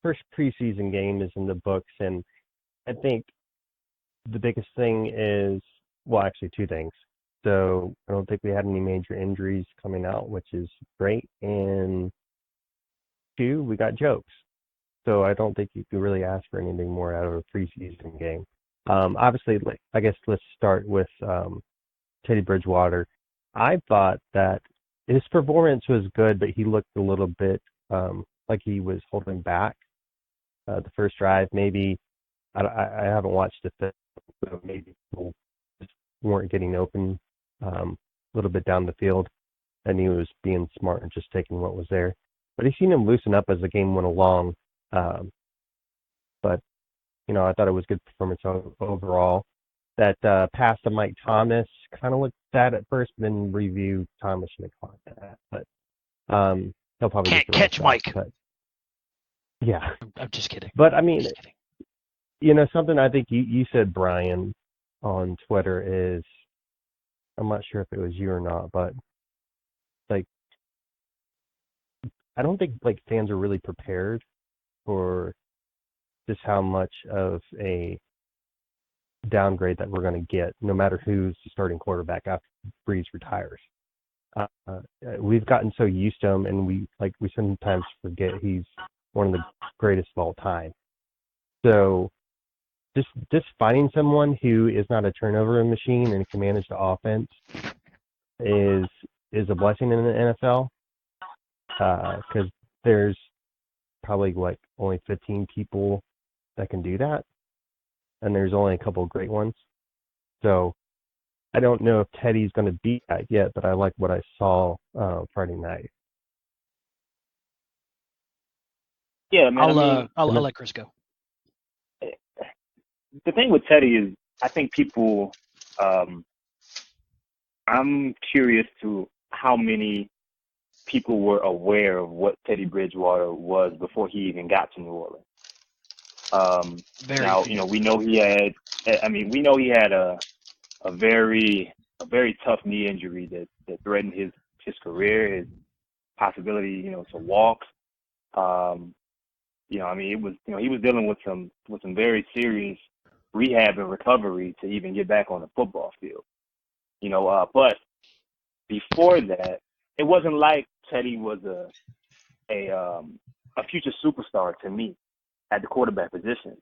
First preseason game is in the books, and I think the biggest thing is, well, actually two things. So I don't think we had any major injuries coming out, which is great. And two, we got jokes. So I don't think you can really ask for anything more out of a preseason game. Obviously, I guess let's start with Teddy Bridgewater. I thought that his performance was good, but he looked a little bit like he was holding back the first drive. Maybe I haven't watched the film, so maybe people just weren't getting open a little bit down the field, and he was being smart and just taking what was there. But he seen him loosen up as the game went along. But I thought it was good performance overall. That pass to Mike Thomas kind of looked sad at first, but then review Thomas should have caught that. But he'll probably can't catch Mike. But, yeah, I'm just kidding. But I mean, something I think you said, Brian, on Twitter is, I'm not sure if it was you or not, but like, I don't think like fans are really prepared for just how much of a downgrade that we're going to get, no matter who's the starting quarterback after Breeze retires. We've gotten so used to him, and we sometimes forget he's one of the greatest of all time. So just finding someone who is not a turnover machine and can manage the offense is a blessing in the NFL, because there's probably only 15 people that can do that, and there's only a couple of great ones. So I don't know if Teddy's going to beat that yet, but I like what I saw Friday night. Yeah, man. I'll let Chris go. The thing with Teddy is, I think people. I'm curious to how many people were aware of what Teddy Bridgewater was before he even got to New Orleans. Now, we know he had. We know he had a very tough knee injury that threatened his career, his possibility, to walk. It was, he was dealing with some very serious rehab and recovery to even get back on the football field. But before that, it wasn't like Teddy was a future superstar to me at the quarterback position.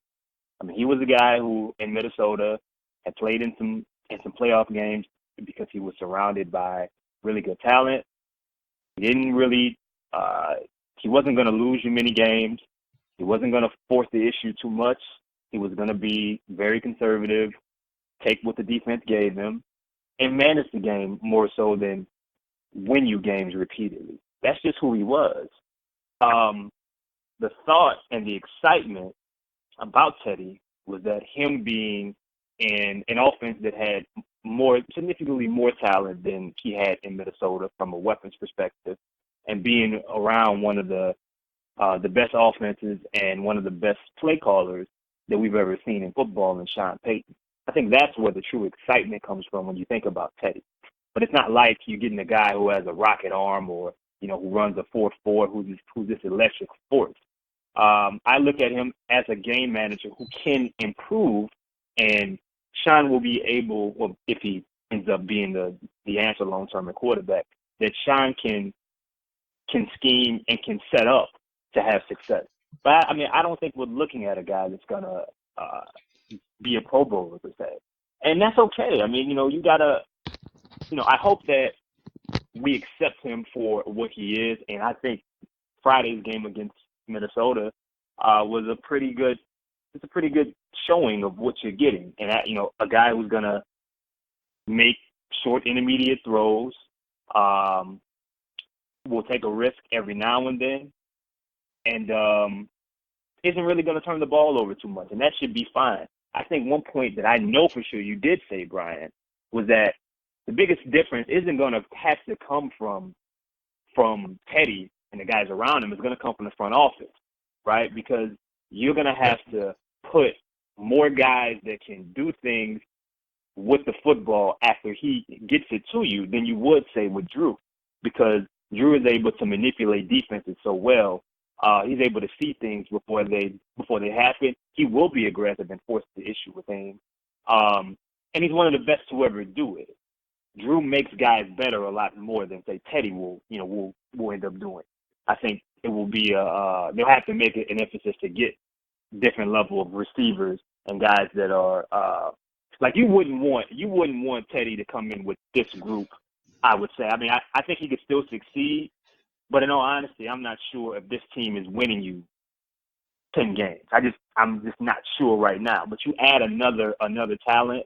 He was a guy who in Minnesota had played in some playoff games because he was surrounded by really good talent. He didn't really, he wasn't going to lose you many games. He wasn't going to force the issue too much. He was going to be very conservative, take what the defense gave him, and manage the game more so than win you games repeatedly. That's just who he was. The thought and the excitement about Teddy was that him being in an offense that had significantly more talent than he had in Minnesota from a weapons perspective, and being around one of the best offenses and one of the best play callers that we've ever seen in football in Sean Payton. I think that's where the true excitement comes from when you think about Teddy. But it's not like you're getting a guy who has a rocket arm or, who runs a 4.4, who's this electric force. I look at him as a game manager who can improve, and Sean will be able, well, if he ends up being the answer long-term at quarterback, that Sean can scheme and can set up to have success. But, I don't think we're looking at a guy that's going to be a Pro Bowler, per se. And that's okay. You got to, I hope that we accept him for what he is. And I think Friday's game against Minnesota was a pretty good showing of what you're getting. And, a guy who's going to make short intermediate throws, will take a risk every now and then, and isn't really going to turn the ball over too much, and that should be fine. I think one point that I know for sure you did say, Brian, was that the biggest difference isn't going to have to come from Teddy and the guys around him. It's going to come from the front office, right? Because you're going to have to put more guys that can do things with the football after he gets it to you than you would say with Drew, because Drew is able to manipulate defenses so well. He's able to see things before they happen. He will be aggressive and force the issue with aim. And he's one of the best to ever do it. Drew makes guys better a lot more than, say, Teddy will end up doing. I think it will be they'll have to make it an emphasis to get different level of receivers and guys that are like you wouldn't want Teddy to come in with this group, I would say. I mean, I think he could still succeed, but in all honesty, I'm not sure if this team is winning you 10 games. I'm just not sure right now. But you add another talent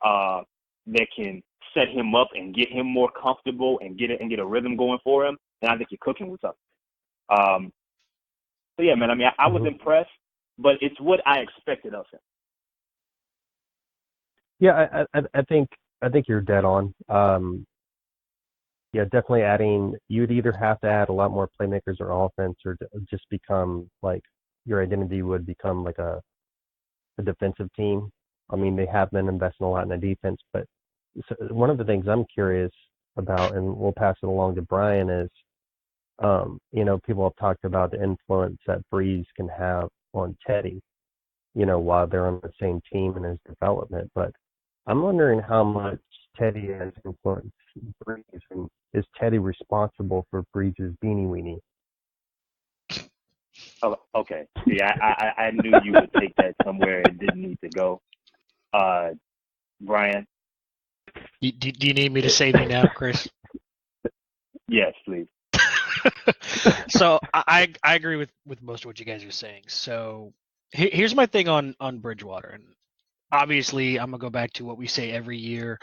that can set him up and get him more comfortable and get a rhythm going for him, then I think you're cooking with something. So yeah, man. I mean, I was impressed, but it's what I expected of him. Yeah, I think you're dead on. Yeah, definitely adding. You'd either have to add a lot more playmakers or offense, or just become like your identity would become like a defensive team. I mean, they have been investing a lot in the defense, but one of the things I'm curious about, and we'll pass it along to Brian, is people have talked about the influence that Breeze can have on Teddy, while they're on the same team in his development. But I'm wondering how much Teddy has influenced Breeze, and is Teddy responsible for Breeze's beanie weenie? Oh, okay. Yeah, I knew you would take that somewhere it didn't need to go. Brian? Do you need me to save you now, Chris? Yes, please. So I agree with most of what you guys are saying. So here's my thing on Bridgewater. And obviously, I'm going to go back to what we say every year.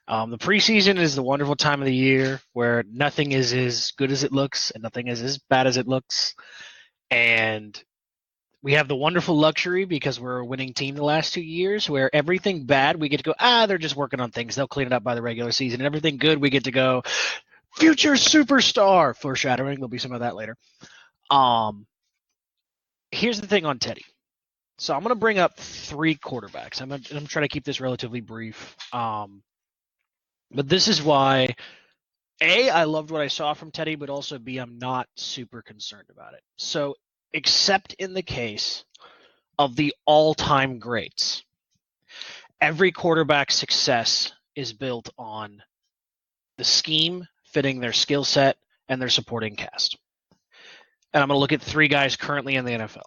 The preseason is the wonderful time of the year where nothing is as good as it looks and nothing is as bad as it looks. And we have the wonderful luxury, because we're a winning team the last 2 years, where everything bad, we get to go, they're just working on things. They'll clean it up by the regular season. And everything good, we get to go, future superstar, foreshadowing. There'll be some of that later. Here's the thing on Teddy. So I'm going to bring up 3 quarterbacks. I'm trying to keep this relatively brief. But this is why, A, I loved what I saw from Teddy, but also B, I'm not super concerned about it. So except in the case of the all-time greats, every quarterback's success is built on the scheme fitting their skill set and their supporting cast. And I'm going to look at 3 guys currently in the NFL.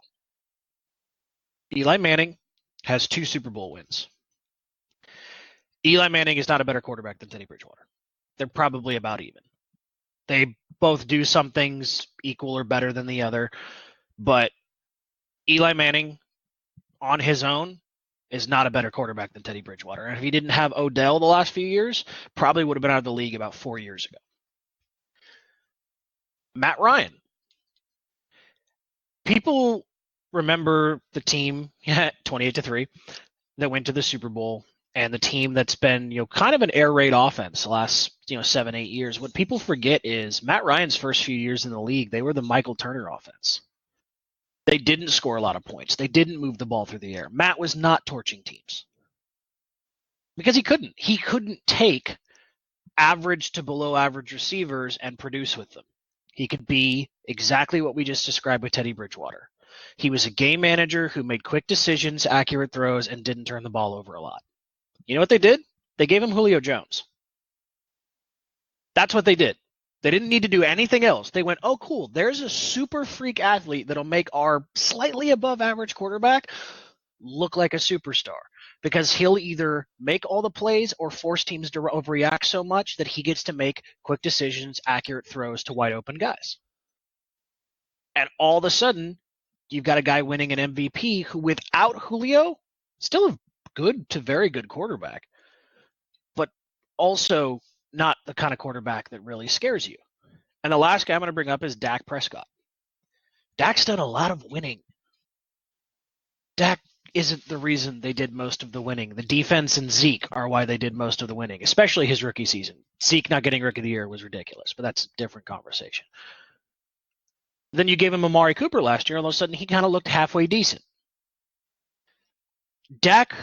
Eli Manning has 2 Super Bowl wins. Eli Manning is not a better quarterback than Teddy Bridgewater. They're probably about even. They both do some things equal or better than the other, but Eli Manning on his own is not a better quarterback than Teddy Bridgewater. And if he didn't have Odell the last few years, probably would have been out of the league about 4 years ago. Matt Ryan. People remember the team 28-3 that went to the Super Bowl, and the team that's been, kind of an air raid offense the last, 7-8 years. What people forget is Matt Ryan's first few years in the league, they were the Michael Turner offense. They didn't score a lot of points. They didn't move the ball through the air. Matt was not torching teams because he couldn't. He couldn't take average to below average receivers and produce with them. He could be exactly what we just described with Teddy Bridgewater. He was a game manager who made quick decisions, accurate throws, and didn't turn the ball over a lot. You know what they did? They gave him Julio Jones. That's what they did. They didn't need to do anything else. They went, oh, cool, there's a super freak athlete that'll make our slightly above average quarterback look like a superstar, because he'll either make all the plays or force teams to overreact so much that he gets to make quick decisions, accurate throws to wide open guys. And all of a sudden, you've got a guy winning an MVP who, without Julio, still a good to very good quarterback. But also not the kind of quarterback that really scares you. And the last guy I'm going to bring up is Dak Prescott. Dak's done a lot of winning. Dak isn't the reason they did most of the winning. The defense and Zeke are why they did most of the winning, especially his rookie season. Zeke not getting Rookie of the Year was ridiculous, but that's a different conversation. Then you gave him Amari Cooper last year, all of a sudden he kind of looked halfway decent. Dak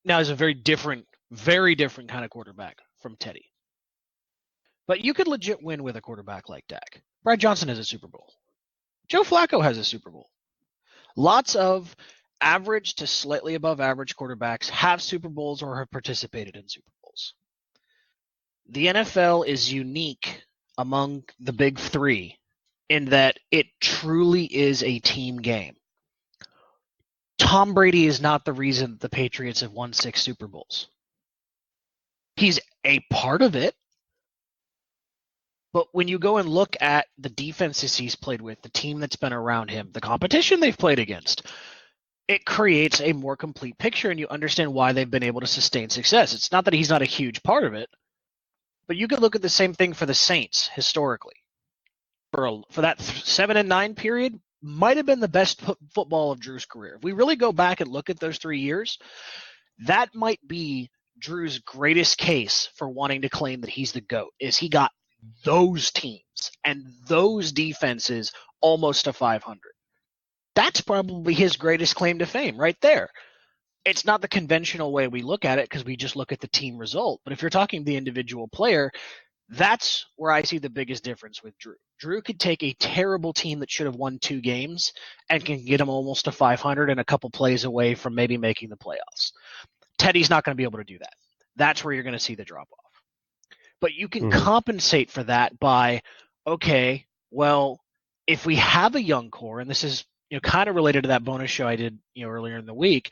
now is a very different kind of quarterback from Teddy. But you could legit win with a quarterback like Dak. Brad Johnson has a Super Bowl. Joe Flacco has a Super Bowl. Lots of average to slightly above average quarterbacks have Super Bowls or have participated in Super Bowls. The NFL is unique among the big three in that it truly is a team game. Tom Brady is not the reason the Patriots have won 6 Super Bowls. He's a part of it. But when you go and look at the defenses he's played with, the team that's been around him, the competition they've played against, it creates a more complete picture and you understand why they've been able to sustain success. It's not that he's not a huge part of it, but you could look at the same thing for the Saints historically. For that 7-9 period, might have been the best football of Drew's career. If we really go back and look at those 3 years, that might be Drew's greatest case for wanting to claim that he's the GOAT, is he got those teams and those defenses almost to 500. That's probably his greatest claim to fame right there. It's not the conventional way we look at it because we just look at the team result. But if you're talking the individual player, that's where I see the biggest difference with Drew. Drew could take a terrible team that should have won 2 games and can get them almost to 500 and a couple plays away from maybe making the playoffs. Teddy's not going to be able to do that. That's where you're going to see the drop-off. But you can compensate for that by, okay, well, if we have a young core, and this is kind of related to that bonus show I did earlier in the week,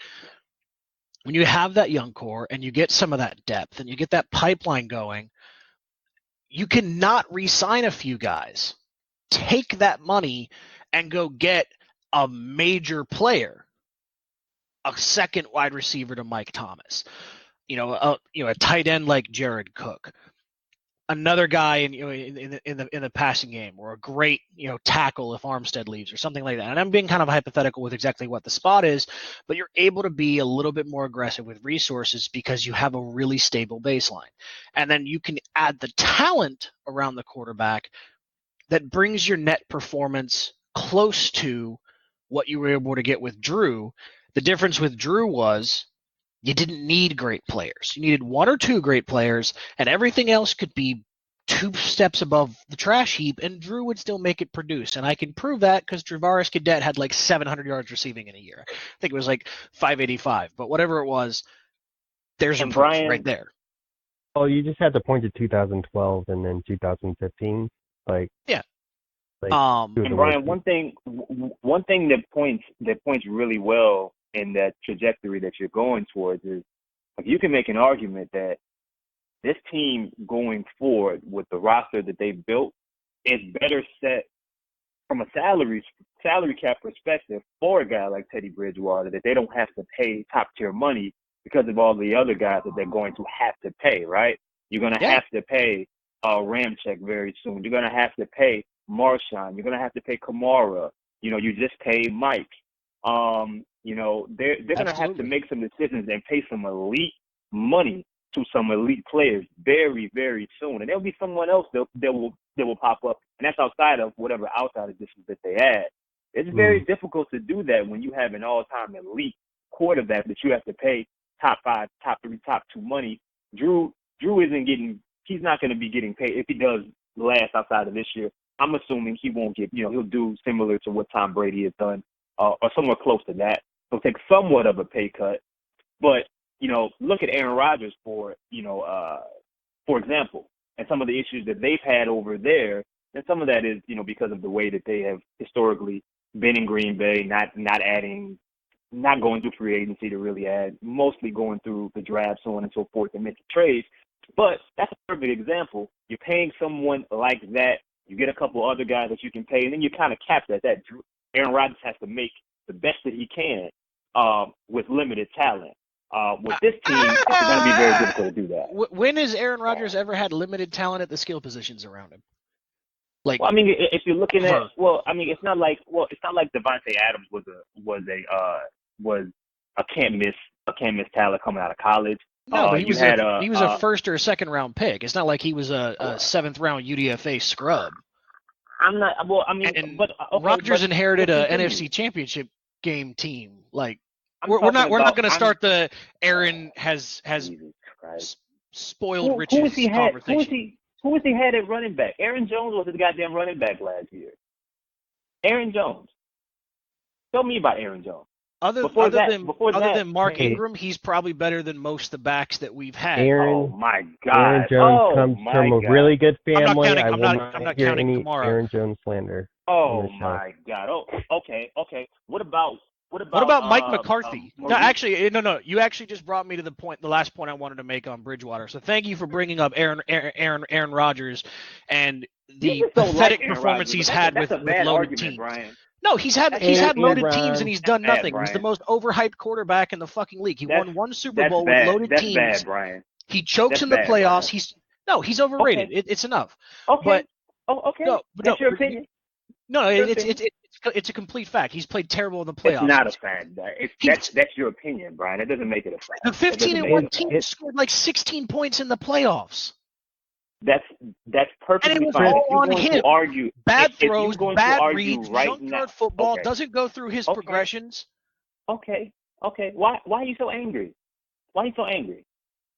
when you have that young core and you get some of that depth and you get that pipeline going, you cannot re-sign a few guys. Take that money and go get a major player, a second wide receiver to Mike Thomas, a tight end like Jared Cook, another guy in the passing game, or a great tackle if Armstead leaves or something like that. And I'm being kind of hypothetical with exactly what the spot is, but you're able to be a little bit more aggressive with resources because you have a really stable baseline. And then you can add the talent around the quarterback that brings your net performance close to what you were able to get with Drew. The difference with Drew was you didn't need great players. You needed 1 or 2 great players, and everything else could be 2 steps above the trash heap, and Drew would still make it produce. And I can prove that because Travaris Cadet had like 700 yards receiving in a year. I think it was like 585, but whatever it was, there's your proof right there. Oh, you just had to point to 2012 and then 2015. Yeah. And Brian, one thing that points really well in that trajectory that you're going towards is, you can make an argument that this team going forward with the roster that they've built is better set from a salary cap perspective for a guy like Teddy Bridgewater, that they don't have to pay top tier money because of all the other guys that they're going to have to pay, right? You're going to have to pay Ramczyk very soon. You're going to have to pay Marshawn. You're going to have to pay Kamara. You just paid Mike. They're going to have to make some decisions and pay some elite money to some elite players very, very soon. And there'll be someone else that will pop up, and that's outside of whatever outside additions that they add. It's very difficult to do that when you have an all-time elite quarterback that you have to pay top 5, top 3, top 2 money. Drew isn't getting – he's not going to be getting paid if he does last outside of this year. I'm assuming he won't get – he'll do similar to what Tom Brady has done or somewhere close to that. He'll take somewhat of a pay cut. But, look at Aaron Rodgers for example, and some of the issues that they've had over there. And some of that is, because of the way that they have historically been in Green Bay, not going through free agency to really add, mostly going through the draft, so on and so forth, and making trades. But that's a perfect example. You're paying someone like that. You get a couple other guys that you can pay, and then you kind of cap that. Aaron Rodgers has to make the best that he can with limited talent. With this team, it's going to be very difficult to do that. When has Aaron Rodgers ever had limited talent at the skill positions around him? Like, well, I mean, if you're looking at, well, I mean, it's not like Devontae Adams was a can't miss talent coming out of college. No, but he was a first or a second round pick. It's not like he was a seventh round UDFA scrub. I'm not. Well, I mean, but okay, Rodgers inherited a NFC Championship game team. Like, we're not going to start the Aaron has spoiled riches conversation. Who was he had at running back? Aaron Jones was his goddamn running back last year. Aaron Jones. Tell me about Aaron Jones. Other than Mark Ingram, he's probably better than most of the backs that we've had. Oh my God! Aaron Jones comes from a really good family. I'm not counting any Kamara. Aaron Jones slander. Oh my God! Oh, okay. What about Mike McCarthy? No. You actually just brought me to the last point I wanted to make on Bridgewater. So thank you for bringing up Aaron Rodgers and the pathetic performance he's had with loaded teams. Brian. No, he's had loaded teams and he's done nothing. He's the most overhyped quarterback in the fucking league. He won one Super Bowl with loaded teams. That's bad, Brian. He chokes in the playoffs. Brian. He's overrated. Okay. It's enough. Okay. Okay. That's your opinion. No, it's a complete fact. He's played terrible in the playoffs. It's not a fact. That's your opinion, Brian. It doesn't make it a fact. The 15-1 team scored like 16 points in the playoffs. That's perfectly and it was fine. all on him. Bad throws, bad reads, junkyard football doesn't go through his progressions. Okay. Why are you so angry?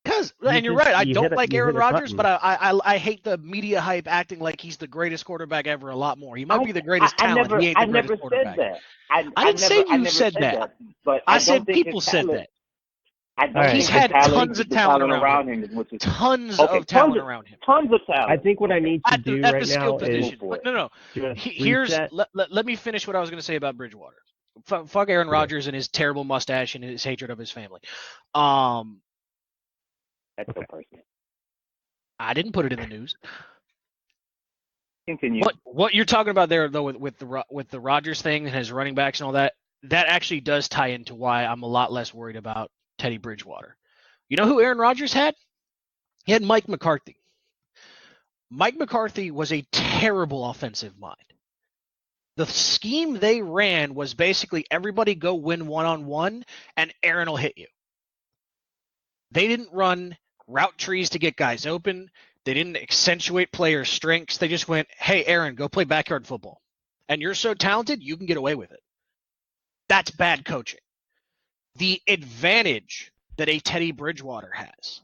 Because, and you're right, I don't like Aaron Rodgers, but I hate the media hype acting like he's the greatest quarterback ever a lot more. He might be the greatest talent. He ain't the greatest quarterback. I didn't say you said that. But I said people said that. He's had tons of talent around him. Tons of talent around him. Tons of talent. I think what I need to do right now is let me finish what I was going to say about Bridgewater. Fuck Aaron Rodgers and his terrible mustache and his hatred of his family. That's so personal. I didn't put it in the news. Continue. What you're talking about there, though, with the Rodgers thing and his running backs and all that, that actually does tie into why I'm a lot less worried about Teddy Bridgewater. You know who Aaron Rodgers had? He had Mike McCarthy. Mike McCarthy was a terrible offensive mind. The scheme they ran was basically everybody go win one-on-one and Aaron will hit you. They didn't run route trees to get guys open. They didn't accentuate player strengths. They just went, hey, Aaron, go play backyard football. And you're so talented, you can get away with it. That's bad coaching. The advantage that a Teddy Bridgewater has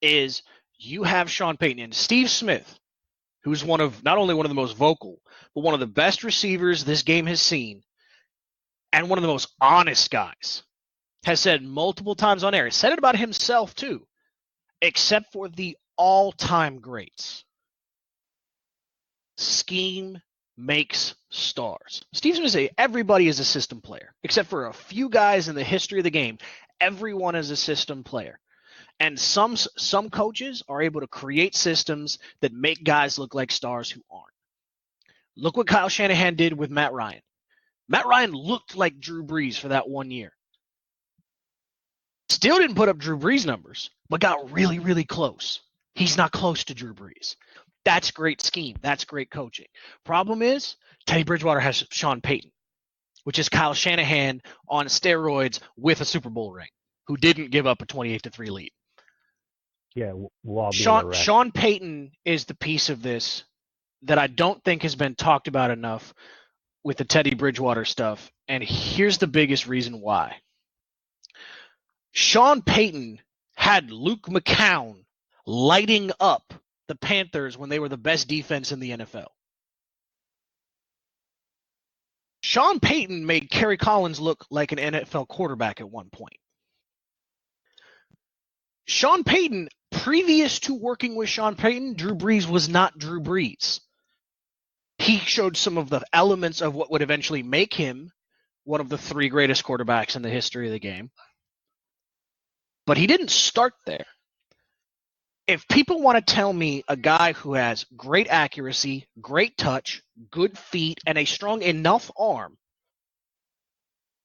is you have Sean Payton and Steve Smith, who's not only one of the most vocal, but one of the best receivers this game has seen, and one of the most honest guys, has said multiple times on air, said it about himself too, except for the all-time greats. Scheme makes stars. Steve Smith say everybody is a system player, except for a few guys in the history of the game. Everyone is a system player. And some coaches are able to create systems that make guys look like stars who aren't. Look what Kyle Shanahan did with Matt Ryan. Matt Ryan looked like Drew Brees for that 1 year. Still didn't put up Drew Brees numbers, but got really, really close. He's not close to Drew Brees. That's great scheme. That's great coaching. Problem is, Teddy Bridgewater has Sean Payton, which is Kyle Shanahan on steroids with a Super Bowl ring, who didn't give up a 28-3 lead. Yeah, Sean Payton is the piece of this that I don't think has been talked about enough with the Teddy Bridgewater stuff, and here's the biggest reason why. Sean Payton had Luke McCown lighting up the Panthers when they were the best defense in the NFL. Sean Payton made Kerry Collins look like an NFL quarterback at one point. Sean Payton, previous to working with Sean Payton, Drew Brees was not Drew Brees. He showed some of the elements of what would eventually make him one of the three greatest quarterbacks in the history of the game. But he didn't start there. If people want to tell me a guy who has great accuracy, great touch, good feet, and a strong enough arm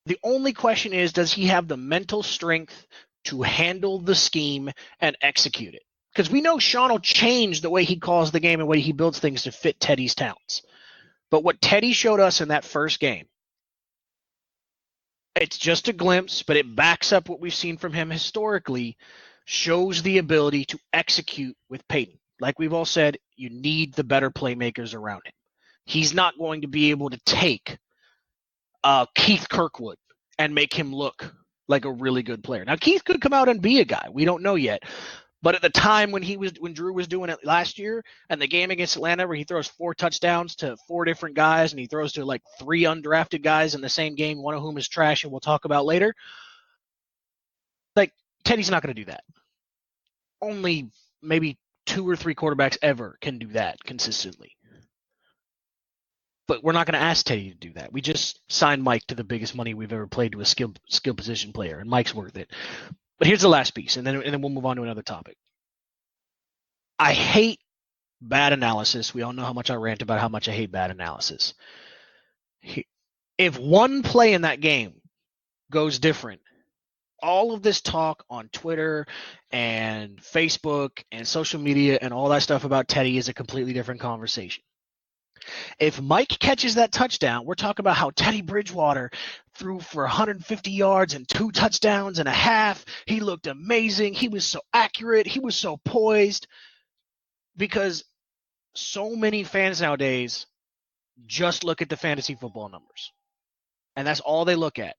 The only question is, does he have the mental strength to handle the scheme and execute it? Because we know Sean will change the way he calls the game and the way he builds things to fit Teddy's talents. But what Teddy showed us in that first game, it's just a glimpse, but it backs up what we've seen from him historically, shows the ability to execute with Peyton. Like we've all said, you need the better playmakers around him. He's not going to be able to take Keith Kirkwood and make him look like a really good player. Now, Keith could come out and be a guy. We don't know yet. But at the time when Drew was doing it last year, and the game against Atlanta where he throws 4 touchdowns to 4 different guys, and he throws to like 3 undrafted guys in the same game, one of whom is trash, and we'll talk about later. Like, Teddy's not going to do that. Only maybe 2 or 3 quarterbacks ever can do that consistently. But we're not going to ask Teddy to do that. We just signed Mike to the biggest money we've ever played to a skill position player, and Mike's worth it. But here's the last piece, and then we'll move on to another topic. I hate bad analysis. We all know how much I rant about how much I hate bad analysis. If one play in that game goes different, all of this talk on Twitter and Facebook and social media and all that stuff about Teddy is a completely different conversation. If Mike catches that touchdown, we're talking about how Teddy Bridgewater threw for 150 yards and 2 touchdowns and a half. He looked amazing. He was so accurate. He was so poised. Because so many fans nowadays just look at the fantasy football numbers. And that's all they look at.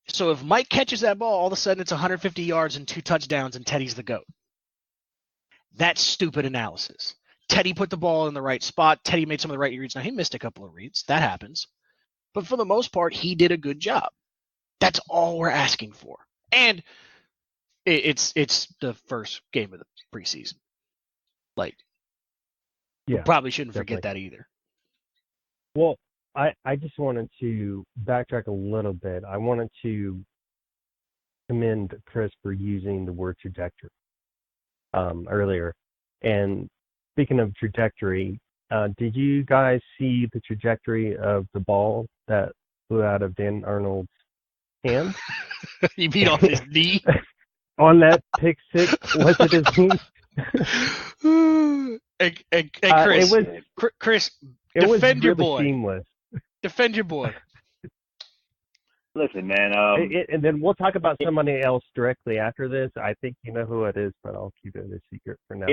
So if Mike catches that ball, all of a sudden it's 150 yards and 2 touchdowns and Teddy's the GOAT. That's stupid analysis. Teddy put the ball in the right spot. Teddy made some of the right reads. Now, he missed a couple of reads. That happens. But for the most part, he did a good job. That's all we're asking for. And it's the first game of the preseason. Like, we probably shouldn't forget that either. Well, I just wanted to backtrack a little bit. I wanted to commend Chris for using the word trajectory earlier. And speaking of trajectory, did you guys see the trajectory of the ball that flew out of Dan Arnold's hand? You mean off his knee? On that pick six? Was it his knee? Hey, Chris, defend your boy. Seamless. Defend your boy. Listen, man. And then we'll talk about somebody else directly after this. I think you know who it is, but I'll keep it a secret for now.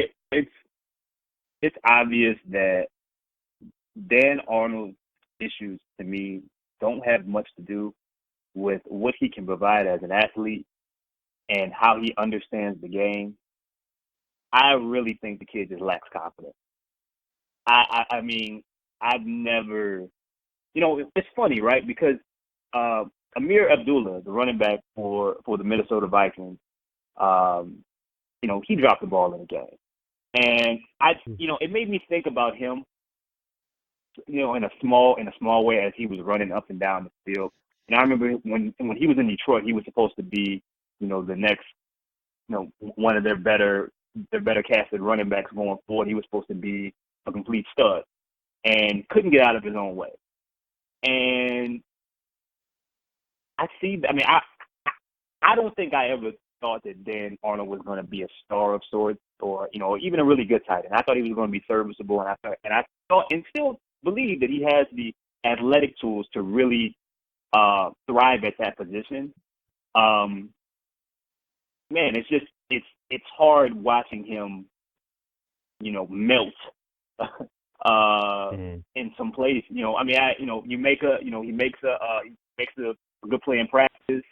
It's obvious that Dan Arnold's issues, to me, don't have much to do with what he can provide as an athlete and how he understands the game. I really think the kid just lacks confidence. I mean, I've never, it's funny, right? Because Amir Abdullah, the running back for the Minnesota Vikings, he dropped the ball in the game. And it made me think about him, in a small way as he was running up and down the field. And I remember when he was in Detroit, he was supposed to be, the next, one of their better casted running backs going forward. He was supposed to be a complete stud and couldn't get out of his own way. And I don't think I ever thought that Dan Arnold was going to be a star of sorts or, even a really good tight end. I thought he was going to be serviceable, and I thought and still believe that he has the athletic tools to really thrive at that position. Man, it's hard watching him, melt in some place. He makes a good play in practice.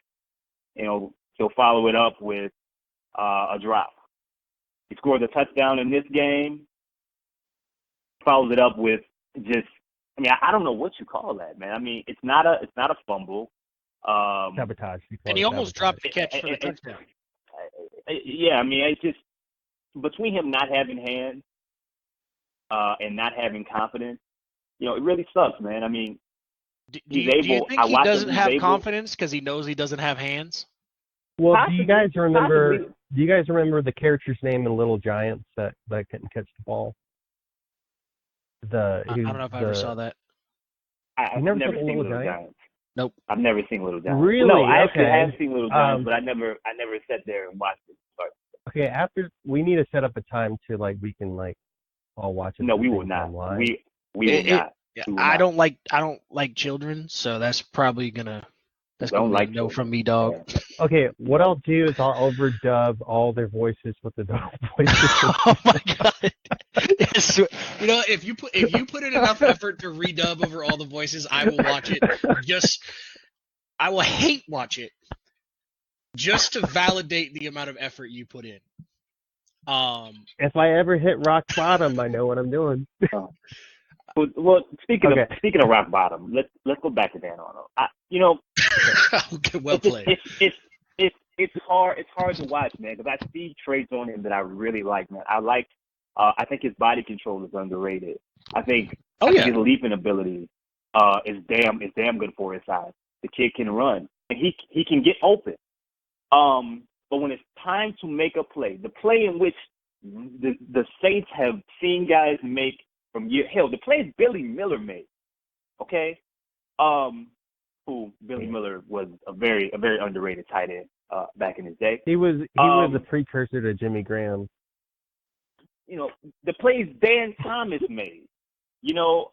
He'll follow it up with a drop. He scores a touchdown in this game. Follows it up with just, I don't know what you call that, man. It's not a fumble. Sabotage. And he almost dropped the catch for the touchdown. Yeah, it's just between him not having hands and not having confidence, it really sucks, man. Do you think he doesn't have confidence because he knows he doesn't have hands? Well, do you guys remember the character's name in Little Giants that couldn't catch the ball? I don't know if I ever saw that. I've never seen Little Giants. Nope. I've never seen Little Giants. Really? No, I actually Okay. have seen Little Giants, but I never sat there and watched it. Sorry. Okay, after we need to set up a time to we can all watch it. No, at the we will same not. time live. We will not. Yeah, We will I not. don't like children, so that's probably gonna be a no from me, dog. Yeah. Okay, what I'll do is I'll overdub all their voices with the dog voices. Oh my god! Yes, you know, if you put in enough effort to redub over all the voices, I will watch it. I will hate watch it just to validate the amount of effort you put in. If I ever hit rock bottom, I know what I'm doing. Well, speaking Okay. of rock bottom, let's go back to Dan Arnold. Okay, well played. It's hard to watch, man, because I see traits on him that I really like, man. I think his body control is underrated. I think his leaping ability is damn good for his size. The kid can run and he can get open. But when it's time to make a play, the play in which the Saints have seen guys make from the plays Billy Miller made, okay? Who Billy Miller was a very underrated tight end back in his day. He was a precursor to Jimmy Graham. You know, the plays Dan Thomas made. You know,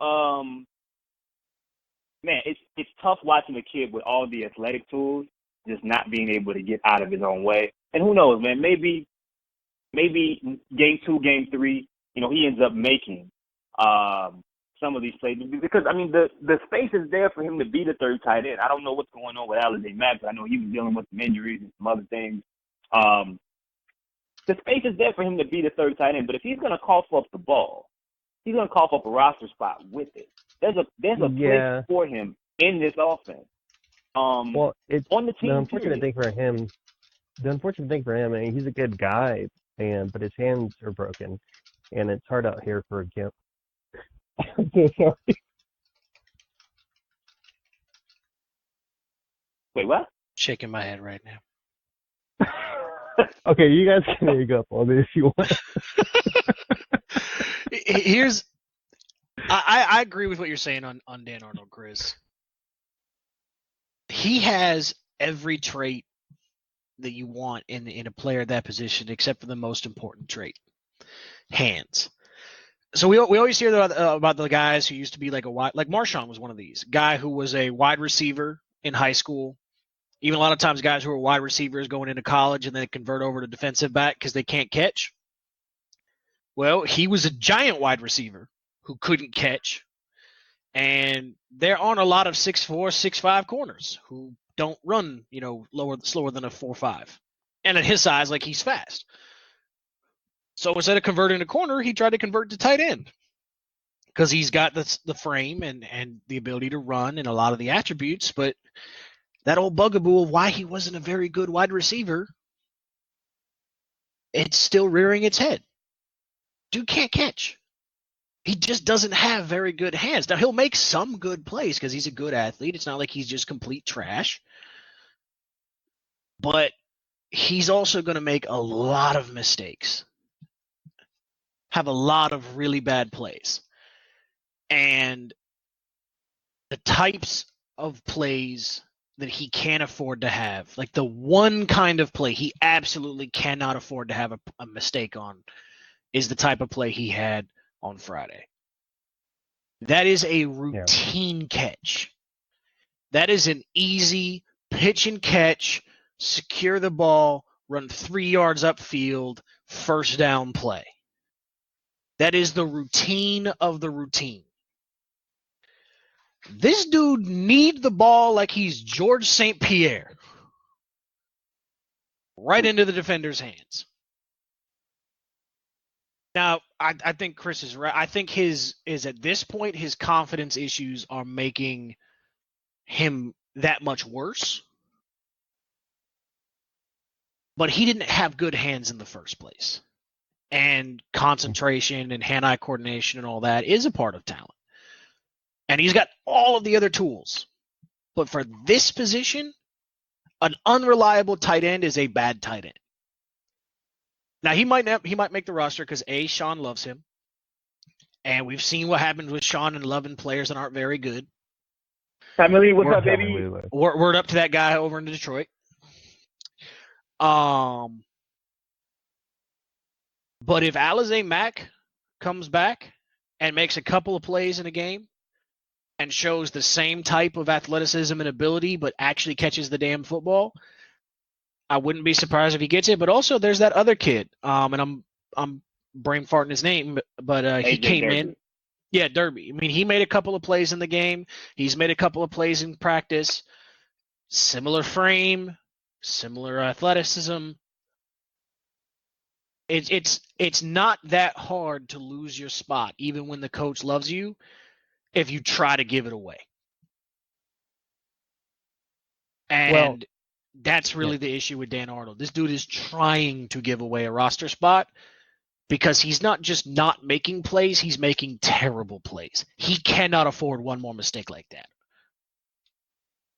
man, it's tough watching a kid with all the athletic tools just not being able to get out of his own way. And who knows, man, maybe game 2, game 3, you know, he ends up making some of these plays because I mean the space is there for him to be the third tight end. I don't know what's going on with Alizé Mack, but I know he was dealing with some injuries and some other things. The space is there for him to be the third tight end, but if he's going to cough up the ball, he's going to cough up a roster spot with it. There's a place for him in this offense. Well, it's on the team. The unfortunate thing for him, I mean, he's a good guy, but his hands are broken, and it's hard out here for a gimp. I'm so sorry. Wait, what? Shaking my head right now. Okay, you guys can hang up on this if you want. I agree with what you're saying on Dan Arnold, Chris. He has every trait that you want in a player at that position, except for the most important trait: hands. So we always hear about the guys who used to be like Marshawn was one of these guy who was a wide receiver in high school. Even a lot of times guys who are wide receivers going into college and then convert over to defensive back because they can't catch. Well, he was a giant wide receiver who couldn't catch. And there aren't a lot of 6'4", 6'5" corners who don't run, slower than a 4.5. And at his size, he's fast. So instead of converting to corner, he tried to convert to tight end because he's got the frame and the ability to run and a lot of the attributes, but that old bugaboo of why he wasn't a very good wide receiver, it's still rearing its head. Dude can't catch. He just doesn't have very good hands. Now, he'll make some good plays because he's a good athlete. It's not like he's just complete trash. But he's also going to make a lot of mistakes, have a lot of really bad plays. And the types of plays that he can't afford to have, like the one kind of play he absolutely cannot afford to have a mistake on, is the type of play he had on Friday. That is a routine catch. That is an easy pitch and catch, secure the ball, run 3 yards upfield, first down play. That is the routine of the routine. This dude needs the ball like he's George St. Pierre. Right into the defender's hands. Now, I think Chris is right. I think at this point, his confidence issues are making him that much worse. But he didn't have good hands in the first place. And concentration and hand-eye coordination and all that is a part of talent. And he's got all of the other tools. But for this position, an unreliable tight end is a bad tight end. Now, he might make the roster because, A, Sean loves him. And we've seen what happens with Sean and loving players that aren't very good. Family, what's Word, up, baby? Lulu. word up to that guy over in Detroit. But if Alize Mack comes back and makes a couple of plays in a game and shows the same type of athleticism and ability, but actually catches the damn football, I wouldn't be surprised if he gets it. But also, there's that other kid, and I'm brain farting his name, but he AJ came Derby. in. Yeah, Derby. I mean, he made a couple of plays in the game. He's made a couple of plays in practice. Similar frame, similar athleticism. It's not that hard to lose your spot, even when the coach loves you, if you try to give it away. And that's really the issue with Dan Arnold. This dude is trying to give away a roster spot because he's not just not making plays, he's making terrible plays. He cannot afford one more mistake like that.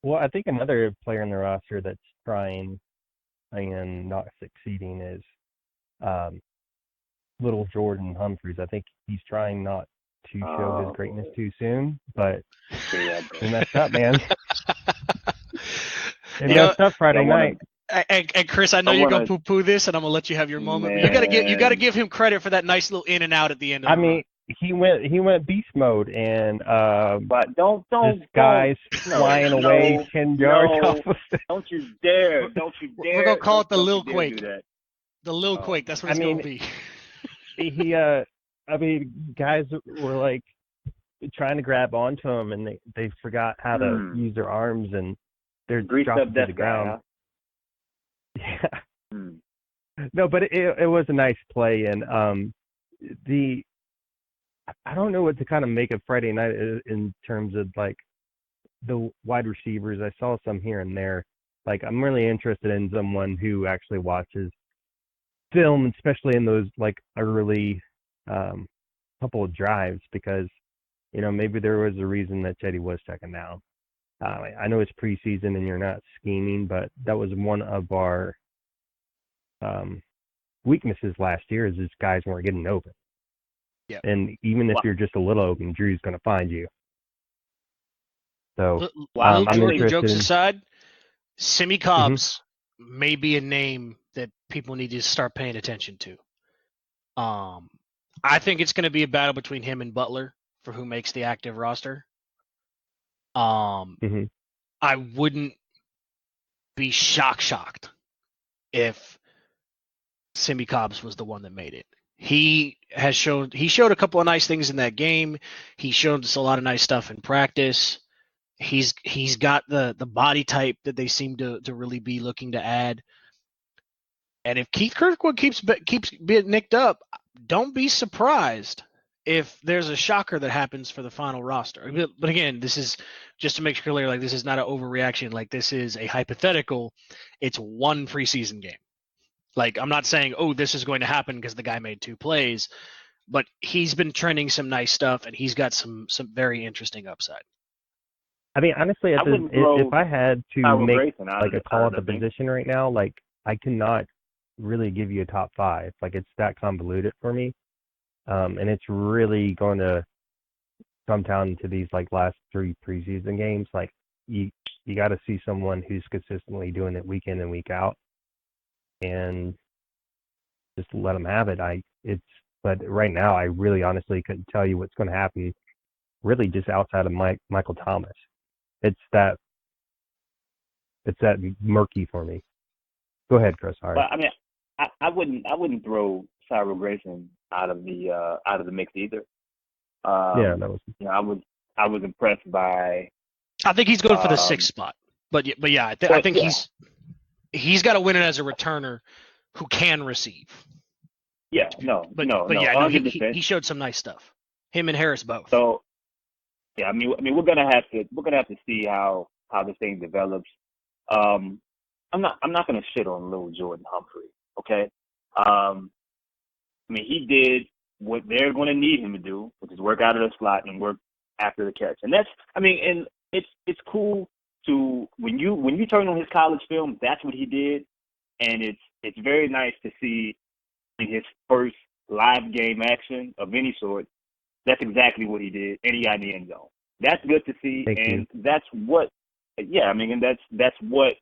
Well, I think another player in the roster that's trying and not succeeding is little Jordan Humphreys. I think he's trying not to show his greatness too soon, but he messed up, man. He messed up Friday night. And Chris, I know you're gonna poo-poo this, and I'm gonna let you have your moment. But you gotta give him credit for that nice little in and out at the end of the run. He went beast mode, and but don't this guy's flying away 10 yards off of it. Don't you dare! We're gonna call it the Lil Quake. The Lil Quake. That's what it's gonna be. Guys were like trying to grab onto him, and they forgot how to use their arms, and they're dropping to the ground. Yeah. No, but it was a nice play, and I don't know what to kind of make of Friday night in terms of like the wide receivers. I saw some here and there. Like, I'm really interested in someone who actually watches film, especially in those like early couple of drives, because maybe there was a reason that Teddy was checking down. I know it's preseason and you're not scheming, but that was one of our weaknesses last year, is these guys weren't getting open. Yeah. And even if you're just a little open, Drew's going to find you. So, I'm Jordan, jokes aside, Simi Cobbs may be a name that people need to start paying attention to. I think it's going to be a battle between him and Butler for who makes the active roster. I wouldn't be shocked if Simi Cobbs was the one that made it. He showed a couple of nice things in that game. He showed us a lot of nice stuff in practice. He's got the body type that they seem to really be looking to add. And if Keith Kirkwood keeps being nicked up, don't be surprised if there's a shocker that happens for the final roster. But again, this is just to make sure clear, like, this is not an overreaction. Like, this is a hypothetical. It's one preseason game. Like, I'm not saying, oh, this is going to happen because the guy made 2 plays, but he's been trending some nice stuff, and he's got some very interesting upside. I mean, honestly, if I had to make like a call at the position right now, like, I cannot really give you a top 5. Like, it's that convoluted for me. And it's really going to come down to these like last 3 preseason games. Like, you got to see someone who's consistently doing it week in and week out, and just let them have it. But right now, I really honestly couldn't tell you what's going to happen. Really, just outside of Michael Thomas, it's that murky for me. Go ahead, Chris. Sorry. But I mean, I wouldn't throw Cyril Grayson out of the mix either. That was. I was impressed by. I think he's going for the 6th spot, but yeah, I think he's got to win it as a returner who can receive. Yeah, he showed some nice stuff. Him and Harris both. So, yeah, I mean, we're gonna have to see how this thing develops. I'm not gonna shit on little Jordan Humphrey, okay? I mean, he did what they're going to need him to do, which is work out of the slot and work after the catch. And and it's cool to when you turn on his college film, that's what he did, and it's very nice to see in his first live game action of any sort. That's exactly what he did, and he got in the end zone. That's good to see, Thank you. that's what, and that's what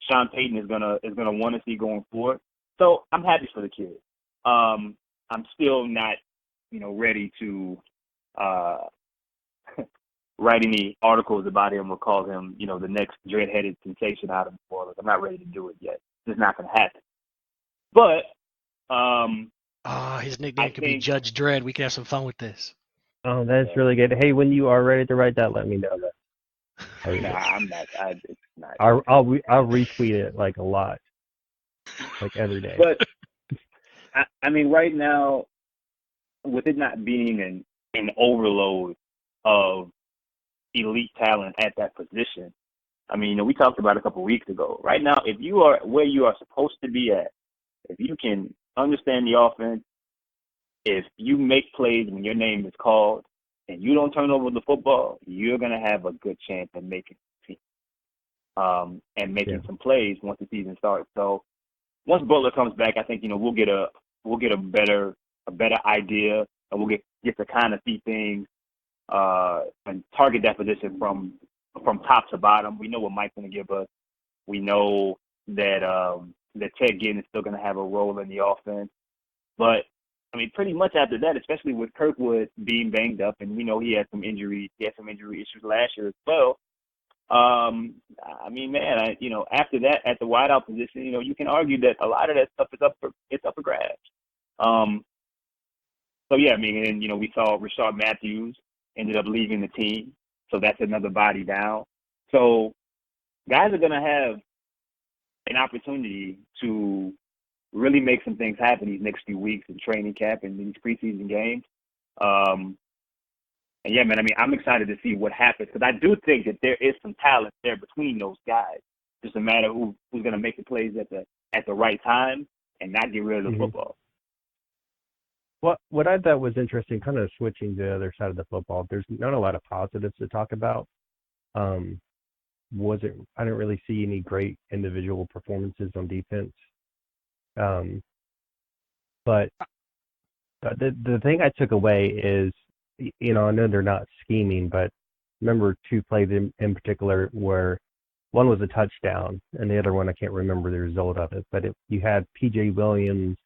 Sean Payton is gonna want to see going forward. So I'm happy for the kid. I'm still not, ready to write any articles about him or call him, the next dread-headed sensation out of the Spoilers. I'm not ready to do it yet. It's not gonna happen. But His nickname I could be think Judge Dredd. We can have some fun with this. Oh, that's really good. Hey, when you are ready to write that, let me know that. I'm not. It's not. I'll retweet it like a lot, like every day. But I mean, right now, with it not being an overload of elite talent at that position, I mean, we talked about it a couple of weeks ago. Right now, if you are where you are supposed to be at, if you can understand the offense, if you make plays when your name is called and you don't turn over the football, you're going to have a good chance at making the team and making some plays once the season starts. So once Butler comes back, I think we'll get a better idea, and we'll get to kind of see things and target that position from top to bottom. We know what Mike's going to give us. We know that Ted Ginn is still going to have a role in the offense, but I mean, pretty much after that, especially with Kirkwood being banged up, and we know he had some injury issues last year as well. I mean, man, after that, at the wideout position, you can argue that a lot of that stuff is up for grabs. So yeah, I mean, and we saw Rashard Matthews ended up leaving the team, so that's another body down. So guys are gonna have an opportunity to really make some things happen these next few weeks in training camp and these preseason games. And yeah, man, I mean, I'm excited to see what happens because I do think that there is some talent there between those guys. Just a matter of who's going to make the plays at the right time and not get rid of the football. What I thought was interesting, kind of switching to the other side of the football, there's not a lot of positives to talk about. I didn't really see any great individual performances on defense. But the thing I took away is, I know they're not scheming, but remember two plays in particular where one was a touchdown and the other one I can't remember the result of it. But you had P.J. Williams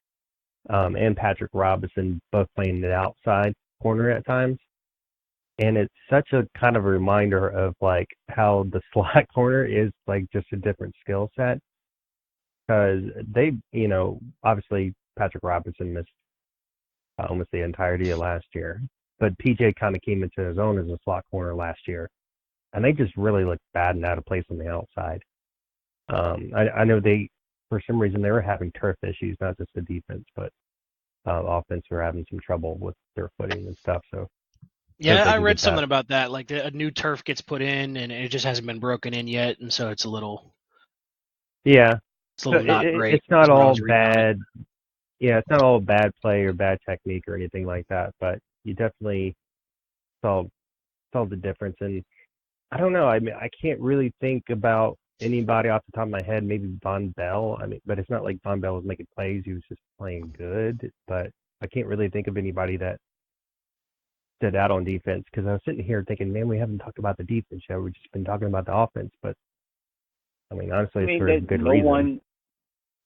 and Patrick Robinson both playing the outside corner at times, and it's such a kind of a reminder of like how the slot corner is like just a different skill set. Because they, obviously Patrick Robinson missed almost the entirety of last year, but PJ kind of came into his own as a slot corner last year, and they just really looked bad and out of place on the outside. I know for some reason, they were having turf issues, not just the defense, but offense were having some trouble with their footing and stuff. So yeah, I read something about that. Like a new turf gets put in, and it just hasn't been broken in yet, and so it's a little. Yeah. It's a little not great. It's not all bad. Yeah, it's not all bad play or bad technique or anything like that, but you definitely saw the difference. And I don't know. I mean, I can't really think about anybody off the top of my head. Maybe Von Bell. I mean, but it's not like Von Bell was making plays. He was just playing good. But I can't really think of anybody that stood out on defense because I was sitting here thinking, man, we haven't talked about the defense yet. We've just been talking about the offense, but. I mean, honestly, it's for a good reason.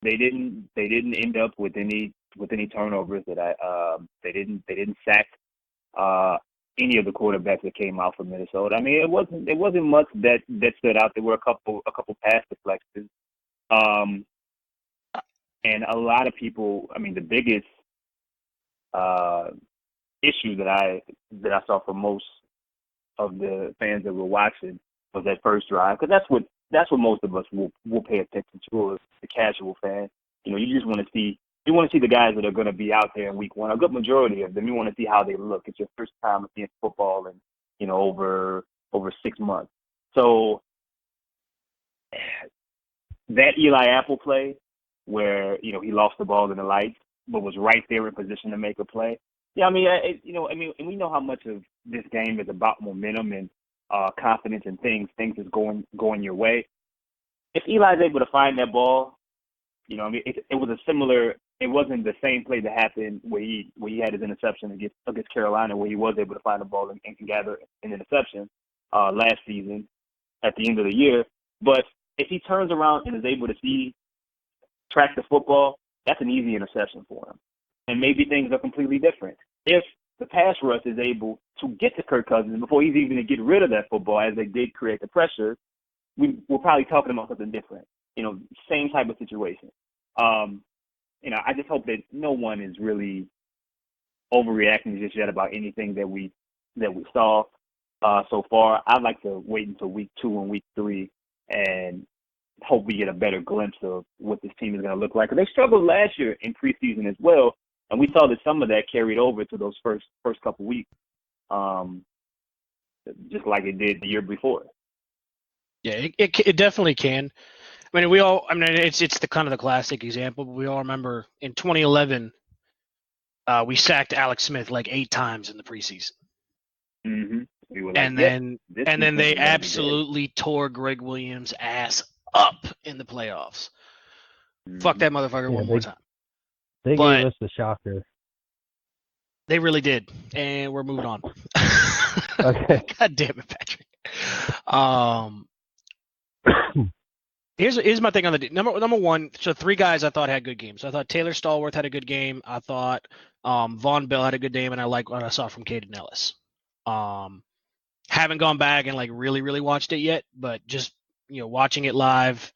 They didn't end up with any turnovers they didn't sack any of the quarterbacks that came out from Minnesota. I mean, it wasn't much that stood out. There were a couple pass deflections, and a lot of people. I mean, the biggest issue that I saw for most of the fans that were watching was that first drive, because that's what most of us will pay attention to as the casual fan. You just want to see the guys that are going to be out there in week one. A good majority of them, you want to see how they look. It's your first time seeing football in over 6 months. So that Eli Apple play where he lost the ball in the lights but was right there in position to make a play. Yeah, I mean, and we know how much of this game is about momentum and confidence and things is going your way. If Eli's able to find that ball, I mean, it was a similar. It wasn't the same play that happened where he had his interception against Carolina, where he was able to find the ball and gather an interception. last season at the end of the year. But if he turns around and is able to track the football, that's an easy interception for him. And maybe things are completely different. If the pass rush is able to get to Kirk Cousins before he's even to get rid of that football, as they did create the pressure, we're probably talking about something different. Same type of situation. I just hope that no one is really overreacting just yet about anything that we saw so far. I'd like to wait until week 2 and week 3 and hope we get a better glimpse of what this team is going to look like. They struggled last year in preseason as well, and we saw that some of that carried over to those first couple weeks, just like it did the year before. Yeah, it definitely can. I mean, it's the kind of the classic example, but we all remember in 2011, we sacked Alex Smith like 8 times in the preseason. Mm-hmm. We were like, and then they absolutely tore Greg Williams' ass up in the playoffs. Mm-hmm. Fuck that motherfucker one more time. They gave us the shocker. They really did, and we're moving on. Okay. God damn it, Patrick. Here's my thing on the number one. So 3 guys I thought had good games. I thought Taylor Stallworth had a good game. I thought Von Bell had a good game, and I like what I saw from Caden Ellis. Haven't gone back and really, really watched it yet, but just watching it live,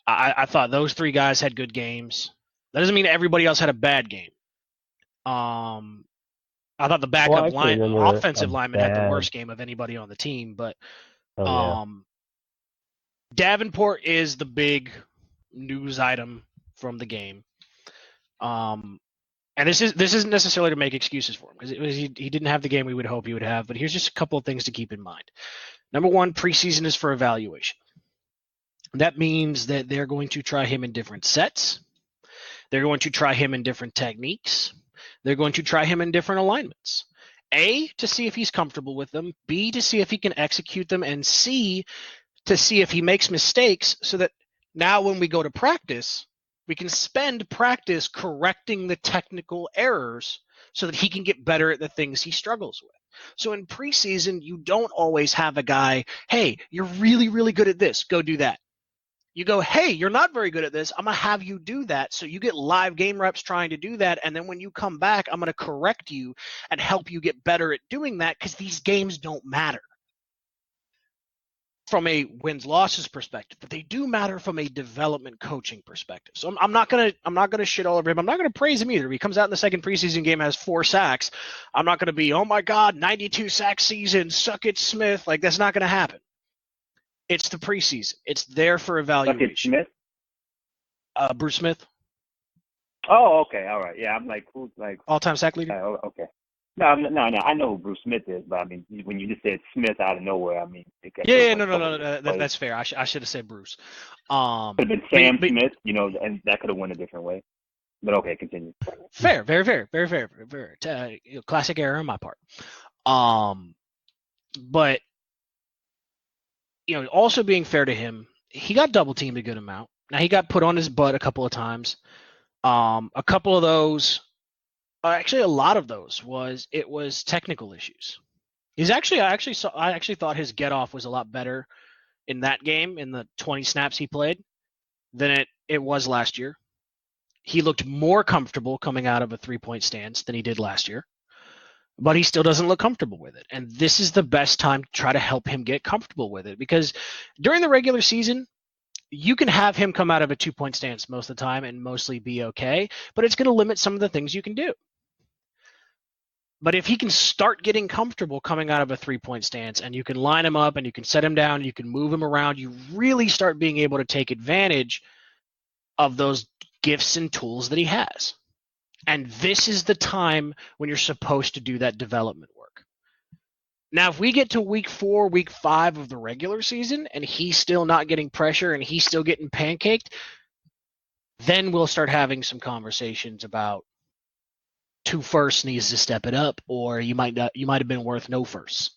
I thought those 3 guys had good games. That doesn't mean everybody else had a bad game. I thought the backup offensive lineman had the worst game of anybody on the team, but Davenport is the big news item from the game. And this isn't necessarily to make excuses for him, because he didn't have the game we would hope he would have, but here's just a couple of things to keep in mind. Number one, preseason is for evaluation. That means that they're going to try him in different sets. They're going to try him in different techniques. They're going to try him in different alignments. A, to see if he's comfortable with them. B, to see if he can execute them. And C, to see if he makes mistakes, so that now when we go to practice, we can spend practice correcting the technical errors so that he can get better at the things he struggles with. So in preseason, you don't always have a guy, hey, you're really, really good at this, go do that. You go, hey, you're not very good at this, I'm going to have you do that. So you get live game reps trying to do that. And then when you come back, I'm going to correct you and help you get better at doing that, because these games don't matter from a wins-losses perspective, but they do matter from a development coaching perspective. So I'm not gonna shit all over him. I'm not gonna praise him either. If he comes out in the second preseason game, has 4 sacks, I'm not gonna be, oh my God, 92 sack season, suck it, Smith. That's not gonna happen. It's the preseason. It's there for evaluation. Suck it, Smith? Bruce Smith. Oh, okay, all right. Yeah, I'm like, who's all-time sack leader? Okay. No. I know who Bruce Smith is, but I mean, when you just said Smith out of nowhere, I mean. No. That's fair. I should have said Bruce. Could have been Sam Smith, and that could have went a different way. But okay, continue. Fair, very fair, very fair, very fair. Classic error on my part. But also being fair to him, he got double teamed a good amount. Now he got put on his butt a couple of times. A couple of those. Actually, a lot of those was technical issues. I actually thought his get off was a lot better in that game, in the 20 snaps he played, than it was last year. He looked more comfortable coming out of a 3-point stance than he did last year, but he still doesn't look comfortable with it. And this is the best time to try to help him get comfortable with it, because during the regular season, you can have him come out of a 2-point stance most of the time and mostly be okay, but it's going to limit some of the things you can do. But if he can start getting comfortable coming out of a 3-point stance, and you can line him up and you can set him down, you can move him around, you really start being able to take advantage of those gifts and tools that he has. And this is the time when you're supposed to do that development work. Now, if we get to week 4, week 5 of the regular season, and he's still not getting pressure and he's still getting pancaked, then we'll start having some conversations about 2 firsts needs to step it up, or you might have been worth no firsts.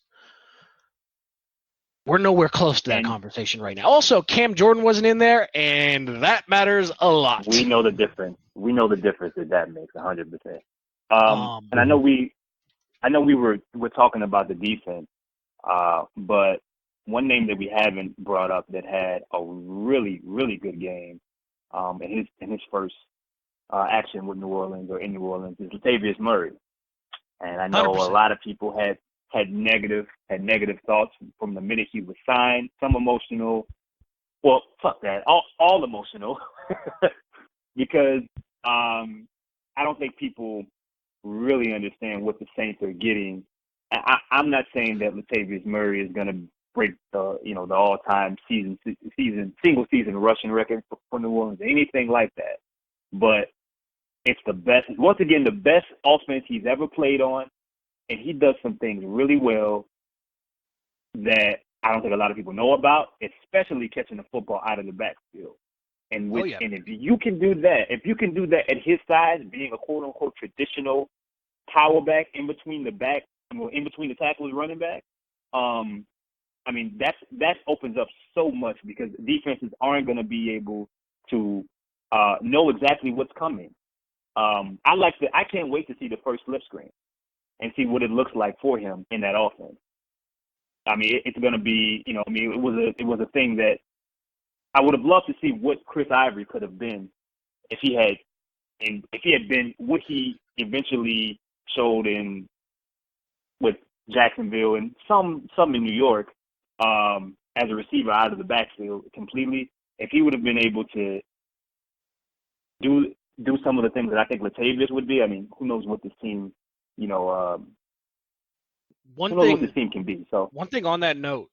We're nowhere close to that conversation right now. Also, Cam Jordan wasn't in there, and that matters a lot. We know the difference. We know the difference that makes 100%. And I know we're talking about the defense, But one name that we haven't brought up that had a really, really good game in his first action with New Orleans or in New Orleans is Latavius Murray. And I know 100%. a lot of people had negative thoughts from the minute he was signed. Some emotional. Well, fuck that. All emotional, because I don't think people really understand what the Saints are getting. I'm not saying that Latavius Murray is going to break the all-time single season rushing record for New Orleans, anything like that. But it's the best. Once again, the best offense he's ever played on, and he does some things really well that I don't think a lot of people know about, especially catching the football out of the backfield. And if you can do that, at his size, being a quote unquote traditional power back in between the tackle and running back, I mean that opens up so much because defenses aren't going to be able to know exactly what's coming. I can't wait to see the first slip screen and see what it looks like for him in that offense. I mean, it's going to be, it was a thing that I would have loved to see what Chris Ivory could have been if he had been what he eventually showed with Jacksonville and some in New York as a receiver out of the backfield completely. If he would have been able to do some of the things that I think Latavius would be, I mean, who knows what this team, what this team can be. So one thing on that note,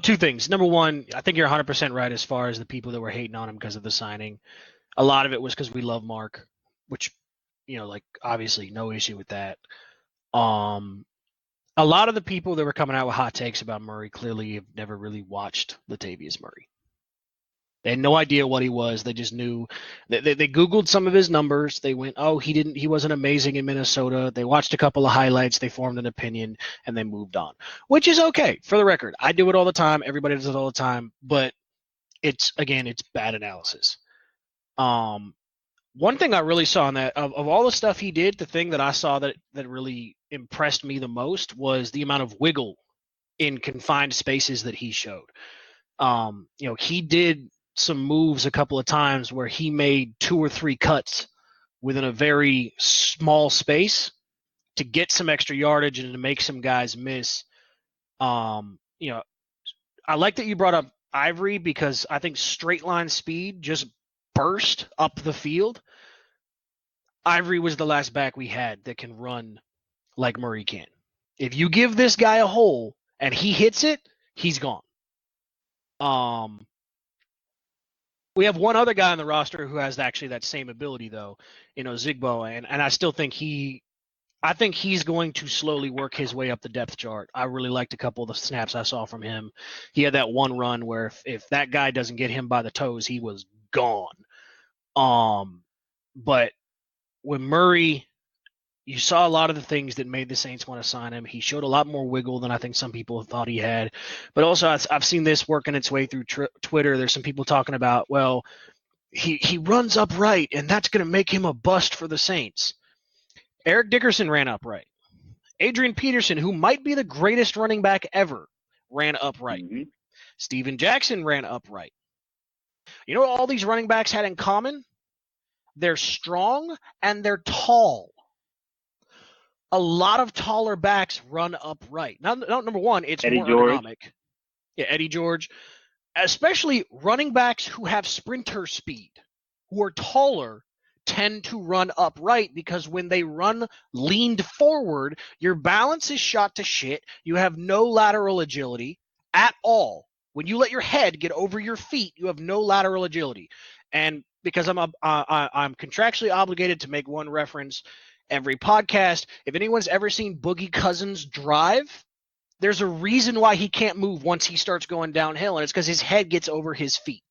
two things. Number one, I think you're 100% right as far as the people that were hating on him because of the signing. A lot of it was because we love Mark, which, obviously no issue with that. A lot of the people that were coming out with hot takes about Murray clearly have never really watched Latavius Murray. They had no idea what he was. They just knew they Googled some of his numbers. They went, he wasn't amazing in Minnesota. They watched a couple of highlights. They formed an opinion and they moved on, which is okay. For the record, I do it all the time. Everybody does it all the time, but it's bad analysis. One thing I really saw in that of all the stuff he did, the thing that I saw that really impressed me the most was the amount of wiggle in confined spaces that he showed. He did some moves a couple of times where he made 2 or 3 cuts within a very small space to get some extra yardage and to make some guys miss. I like that you brought up Ivory because I think straight line speed just burst up the field. Ivory was the last back we had that can run like Murray can. If you give this guy a hole and he hits it, he's gone. We have one other guy on the roster who has actually that same ability, though, Zigbo, and I still think he's going to slowly work his way up the depth chart. I really liked a couple of the snaps I saw from him. He had that one run where if that guy doesn't get him by the toes, he was gone. But with Murray, you saw a lot of the things that made the Saints want to sign him. He showed a lot more wiggle than I think some people thought he had. But also, I've seen this working its way through Twitter. There's some people talking about, well, he runs upright, and that's going to make him a bust for the Saints. Eric Dickerson ran upright. Adrian Peterson, who might be the greatest running back ever, ran upright. Mm-hmm. Steven Jackson ran upright. You know what all these running backs had in common? They're strong and they're tall. A lot of taller backs run upright. Now, number one, it's Eddie more George. ergonomic. Yeah, Eddie George. Especially running backs who have sprinter speed, who are taller, tend to run upright because when they run leaned forward, your balance is shot to shit. You have no lateral agility at all. When you let your head get over your feet, you have no lateral agility. And because I'm contractually obligated to make one reference every podcast, if anyone's ever seen Boogie Cousins drive, there's a reason why he can't move once he starts going downhill, and it's because his head gets over his feet.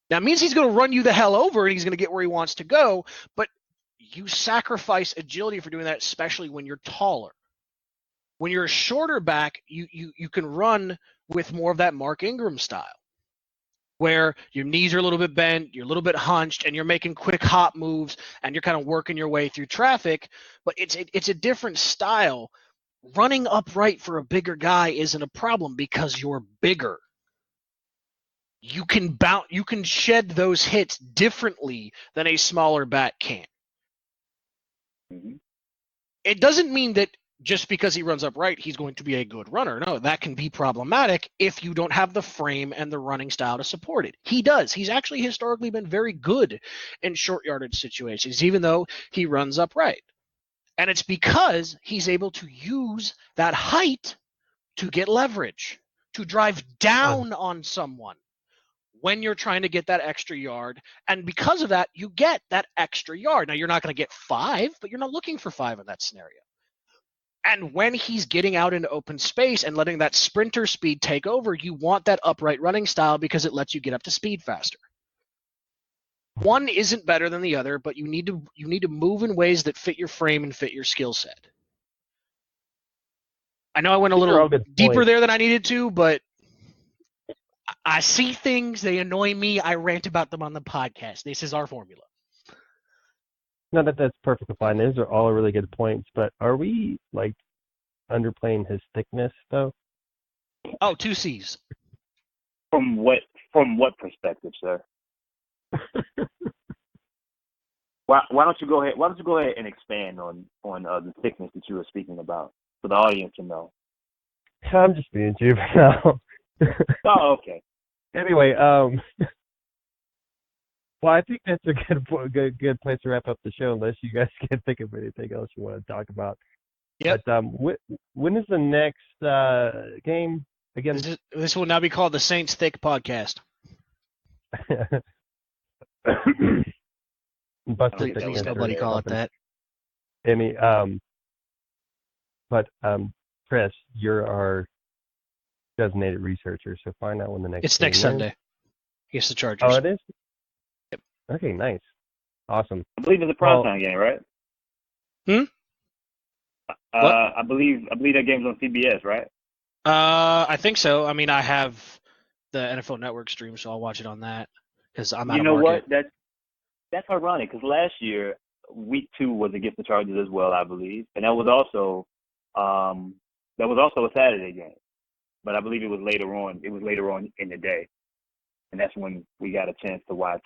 That means he's going to run you the hell over, and he's going to get where he wants to go, but you sacrifice agility for doing that, especially when you're taller. When you're a shorter back, you can run with more of that Mark Ingram style, where your knees are a little bit bent, you're a little bit hunched, and you're making quick hop moves, and you're kind of working your way through traffic. But it's a different style. running upright for a bigger guy isn't a problem because you're bigger. You can shed those hits differently than a smaller bat can. Mm-hmm. It doesn't mean that just because he runs upright, he's going to be a good runner. No, that can be problematic if you don't have the frame and the running style to support it. He does. He's actually historically been very good in short yardage situations, even though he runs upright. And it's because he's able to use that height to get leverage, to drive down on someone when you're trying to get that extra yard. And because of that, you get that extra yard. Now, you're not going to get 5, but you're not looking for 5 in that scenario. And when he's getting out into open space and letting that sprinter speed take over, you want that upright running style because it lets you get up to speed faster. One isn't better than the other, but you need to move in ways that fit your frame and fit your skill set. I know I went a little deeper there than I needed to, but I see things, they annoy me, I rant about them on the podcast. This is our formula. No, that's perfectly fine. Those are all really good points, but are we like underplaying his thickness though? Oh, 2 C's. From what perspective, sir? Why don't you go ahead? Why don't you go ahead and expand on the thickness that you were speaking about for the audience to know? I'm just being you for now. Oh, okay. Anyway, well, I think that's a good place to wrap up the show, unless you guys can think of anything else you want to talk about. Yep. But when is the next game again? This will now be called the Saints Thick Podcast. Please nobody call it that. But Chris, you're our designated researcher, so find out when the next. It's next Sunday. Against the Chargers. Oh, it is? Yep. Okay, nice. Awesome. I believe it's a primetime game, right? I believe that game's on CBS, right? I think so. I mean, I have the NFL Network stream, so I'll watch it on that because I'm out of market. You know what? That's ironic because last year, week 2 was against the Chargers as well, I believe, and that was also a Saturday game. But I believe it was later on. It was later on in the day, and that's when we got a chance to watch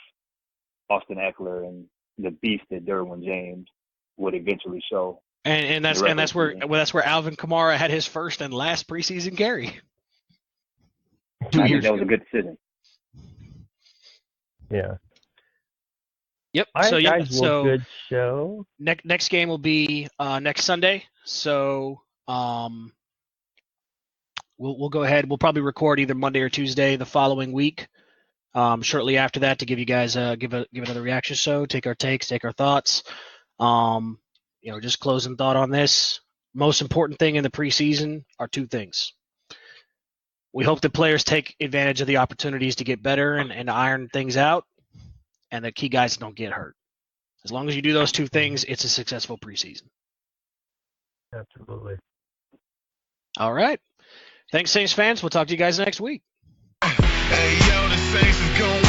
Austin Eckler and the beast that Derwin James would eventually show. And that's where Alvin Kamara had his first and last preseason carry. I think that was a good decision. Yeah. Yep. All right, guys, good show. Next game will be next Sunday. So we'll go ahead. We'll probably record either Monday or Tuesday the following week. Shortly after that, to give you guys give another reaction show, take our takes, take our thoughts. Just closing thought on this. Most important thing in the preseason are 2 things. We hope that players take advantage of the opportunities to get better and iron things out, and the key guys don't get hurt. As long as you do those 2 things, it's a successful preseason. Absolutely. All right. Thanks, Saints fans. We'll talk to you guys next week. Hey, yo, the Saints is going